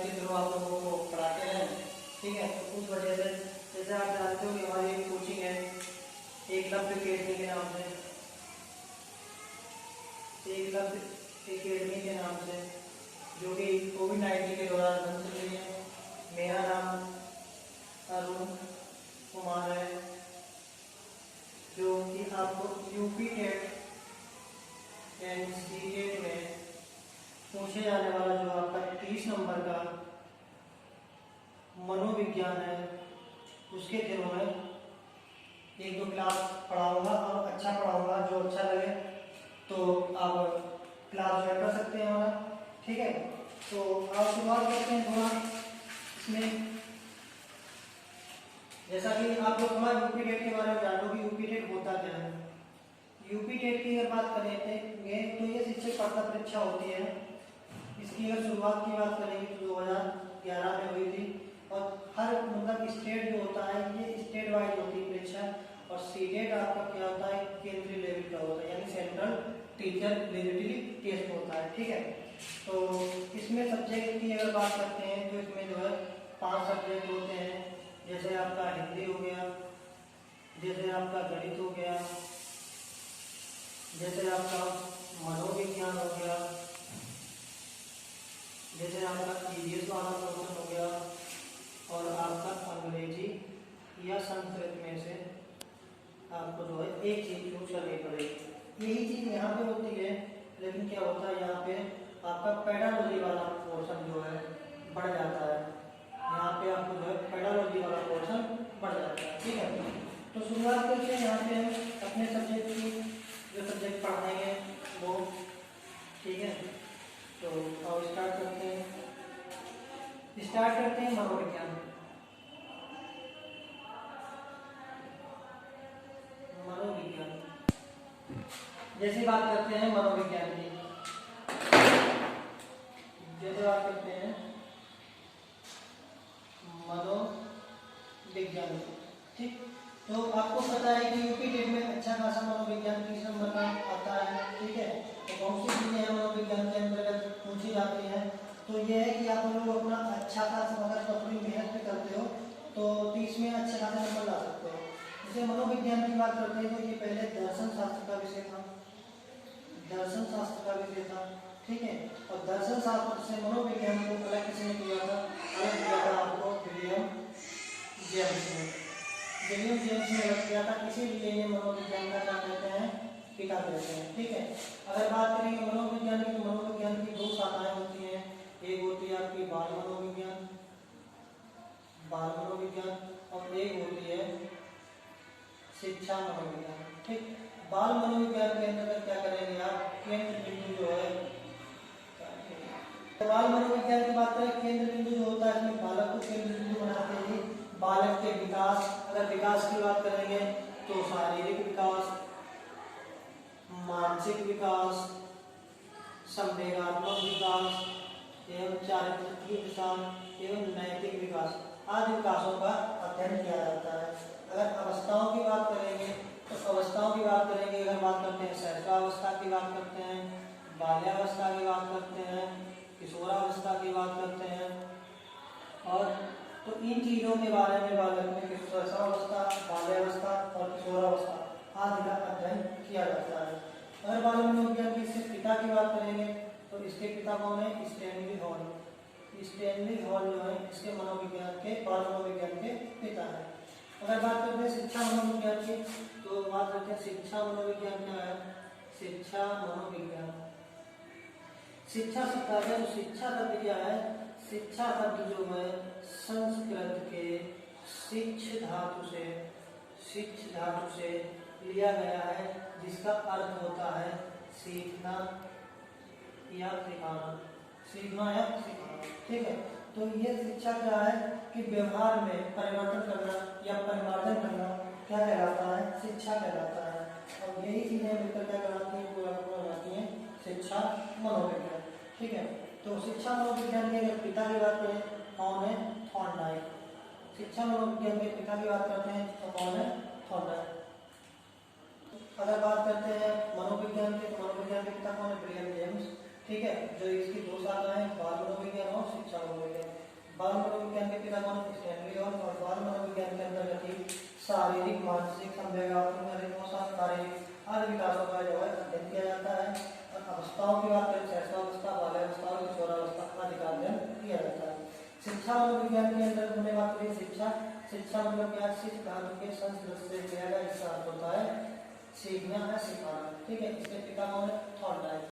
के थ्रू आप लोगों को पढ़ाते हैं, ठीक है। तो उस वजह से जैसे आप जानते हो कि हमारी एक कोचिंग है एकलव्य अकेडमी के नाम से, एकलव्य अकेडमी के नाम से, जो कि कोविड-19 के दौरान बंद चल रही है। मेरा नाम अरुण कुमार है, जो कि आपको यूपी टेट एंड सीटेट में पूछे जाने वाला जो आपका 30 नंबर का मनोविज्ञान है उसके थ्रू में एक दो क्लास पढ़ाऊंगा और अच्छा पढ़ाऊंगा। जो अच्छा लगे तो आप क्लास ज्वाइन कर सकते हैं हमारा, ठीक है। तो आप शुरुआत करते हैं थोड़ा इसमें, जैसा कि आप लोग थोड़ा यूपी टेट के बारे में जानो कि यूपी टेट होता क्या है। यूपी टेट की अगर बात करेंगे तो ये शिक्षक पात्रता परीक्षा होती है। इसकी अगर शुरुआत की बात करेंगे तो 2011 में हुई थी और हर मतलब स्टेट जो होता है ये स्टेट वाइज होती है परीक्षा। और सीटेट आपका क्या होता है, केंद्रीय लेवल का होता है, यानी सेंट्रल टीचर एलिजिबिलिटी टेस्ट होता है, ठीक है। तो इसमें सब्जेक्ट की अगर बात करते हैं तो इसमें जो है 5 सब्जेक्ट होते हैं। जैसे आपका हिंदी हो गया, जैसे आपका गणित हो गया, जैसे आपका मनोविज्ञान हो गया, जैसे आपका ईवीएस वाला क्वेश्चन हो गया, और आपका अंग्रेजी या संस्कृत में से आपको जो है एक चीज चूज करनी पड़ेगी। यही चीज यहाँ पे होती है, लेकिन क्या होता है यहाँ पे आपका पेडागोजी वाला पोर्शन जो है बढ़ जाता है। यहाँ पे आपको जो है पेडागोजी वाला पोर्शन बढ़ जाता है, ठीक है। तो शुरुआत करते हैं यहाँ पे हम अपने सब्जेक्ट की, जो सब्जेक्ट पढ़ाएंगे वो, ठीक है। तो अब स्टार्ट करते हैं मनोविज्ञान। मनोविज्ञान जैसे बात करते हैं मनोविज्ञान की, जैसे बात करते हैं मनोविज्ञान, ठीक। तो आपको पता है कि यूपी टेट में अच्छा खासा मनोविज्ञान 30 नंबर का आता है, ठीक है। तो बहुत सी चीजें हैं मनोविज्ञान के अंतर्गत पूछी जाती हैं। तो ये है कि आप लोग अपना अच्छा खासा अगर अपनी मेहनत भी करते हो तो 30 में अच्छा खासा नंबर ला सकते हो। जैसे मनोविज्ञान की बात करते हैं तो ये पहले दर्शन शास्त्र का विषय था, दर्शन शास्त्र का विषय था, ठीक है। और दर्शन शास्त्र से मनोविज्ञान को अलग किसने किया था, अलग किया था आपको विलियम जेम्स ने। विलियम जेम्स ने अलग किया था, इसीलिए ये मनोविज्ञान का क्या कहते हैं, पिता कहते हैं, ठीक है। अगर बात करेंगे मनोविज्ञान की तो मनोविज्ञान की 2 शाखाएं होती हैं। एक होती है आपकी बाल मनोविज्ञान, और एक होती है शिक्षा मनोविज्ञान, ठीक। बाल मनोविज्ञान के अंतर्गत क्या करेंगे आप, केंद्र बिंदु जो है, तो बाल मनोविज्ञान की बात करें, केंद्र बिंदु जो होता है इसमें बालक को केंद्र बिंदु बनाते हैं। बालक के विकास, अगर विकास की बात करेंगे तो शारीरिक विकास, मानसिक विकास, संवेगात्मक विकास एवं चारित्रिक विकास एवं नैतिक विकास आदि विकासों का अध्ययन किया जाता है। अगर अवस्थाओं की बात करेंगे तो अवस्थाओं की बात करेंगे, अगर बात करते हैं शैशवावस्था की बात करते हैं, बाल्यावस्था की बात करते हैं, किशोरावस्था की बात करते हैं, और तो इन चीजों के बारे में बालक में शैशवावस्था, बाल्यावस्था और किशोरावस्था आदि का अध्ययन किया जाता है। अगर बाल मनोविज्ञान की इसके पिता की बात करेंगे तो इसके पिता कौन है, स्टैनली हॉल। स्टैनली हॉल जो है इसके मनोविज्ञान के, बाल मनोविज्ञान के पिता है। अगर बात करते हैं शिक्षा मनोविज्ञान की तो बात करते हैं शिक्षा मनोविज्ञान क्या है, शिक्षा मनोविज्ञान, शिक्षा शिक्षा है। तो शिक्षा शब्द क्या है, शिक्षा शब्द जो है संस्कृत के शिक्ष धातु से लिया गया है, जिसका अर्थ होता है सीखना या सिखाना, सीखना या सिखाना, ठीक है। तो ये शिक्षा क्या है कि व्यवहार में परिवर्तन करना या परिमार्जन करना क्या कहलाता है, शिक्षा कहलाता है। और यही चीजें मिलकर क्या कहलाती है, पूरा कहलाती है शिक्षा मनोविज्ञान, ठीक है। तो शिक्षा मनोविज्ञान के अगर पिता की बात करें कौन है, थॉर्नडाइक। शिक्षा मनोविज्ञान के पिता की बात करते हैं तो कौन है, थॉर्नडाइक। अगर बात करते हैं मनोविज्ञान के तो मनोविज्ञान के पिता कौन है, विलियम जेम्स, ठीक है। जो इसकी 2 शाखाएं हैं, बाल मनोविज्ञान और शिक्षा मनोविज्ञान। बाल मनोविज्ञान के पिता कौन स्टैनली और बाल मनोविज्ञान के अंतर्गत ही शारीरिक, मानसिक, संवेगात्मक, शारीरिक आदि विकासों का जो है अध्ययन किया जाता है। और अवस्थाओं की बात करें, शैशवावस्था, बाल्यावस्था और किशोरावस्था आदि का अध्ययन किया जाता है। शिक्षा मनोविज्ञान के अंतर्गत हमने बात करी शिक्षा मतलब क्या, शिक्षा धातु के संस्कृत से किया गया, इसका अर्थ होता है सीखना है, सिखाना। ठीक है, इसके पिता कौन है? थॉर्नडाइक।